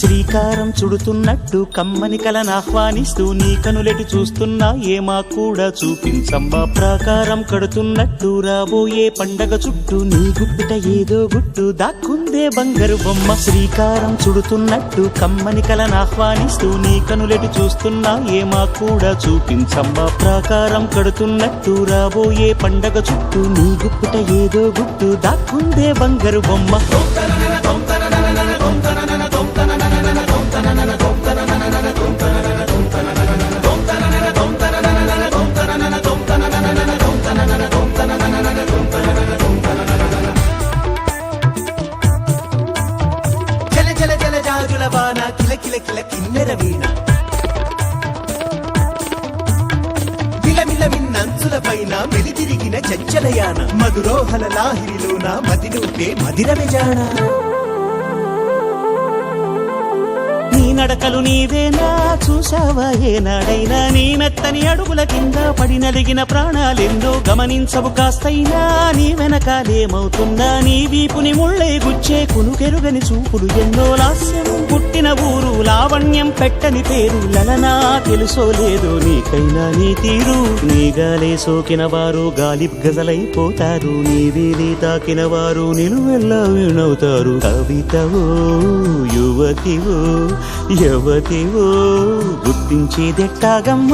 శ్రీకారం చుడుతున్నట్టు కమ్మని కలను ఆహ్వానిస్తూ నీ కనులెటి చూస్తున్నా ఏమా కూడా చూపించమ్మా ప్రాకారం కడుతున్నట్టు రాబోయే పండగ చుట్టూ నీ గుప్పిట ఏదో గుట్టు దాక్కుందే బంగారు బొమ్మ శ్రీకారం చుడుతున్నట్టు కమ్మని కలను ఆహ్వానిస్తూ నీ కనులెటి చూస్తున్నా ఏమా కూడా చూపించమ్మా ప్రాకారం కడుతున్నట్టు రాబోయే పండగ చుట్టూ నీ గుప్పిట ఏదో గుట్టు దాక్కుందే బంగారు బొమ్మ కిల కిల కిల కిన్నెర వీణ విలమిల మిన్నంచుల పైన వెలితిరిగిన చంచలయాన మధురోహల లాహిరిలోన మదినూపే మదిర విజాణ నీ నడకలు నీవేనా చూసావా ఏనాడైనా నీ మెత్తని అడుగుల కింద పడి నలిగిన ప్రాణాలెందో గమనించవు కాస్తైనా నీ వెనకాలేమవుతుందా నీ వీపుని ముళ్ళే గుచ్చే కునుకెరుగని చూపులు ఎన్నో లాస్యం పుట్టిన ఊరు లావణ్యం పెట్టని పేరు లలనా తెలుసో లేదో నీకైనా నీ తీరు నీ గాలే సోకిన వారు గాలి గజలైపోతారు నీ వీధి తాకిన వారు నిలువెల్లా వీణవుతారు కవితవో యువతివో యవతివో గుర్తించేదెట్టాగమ్మ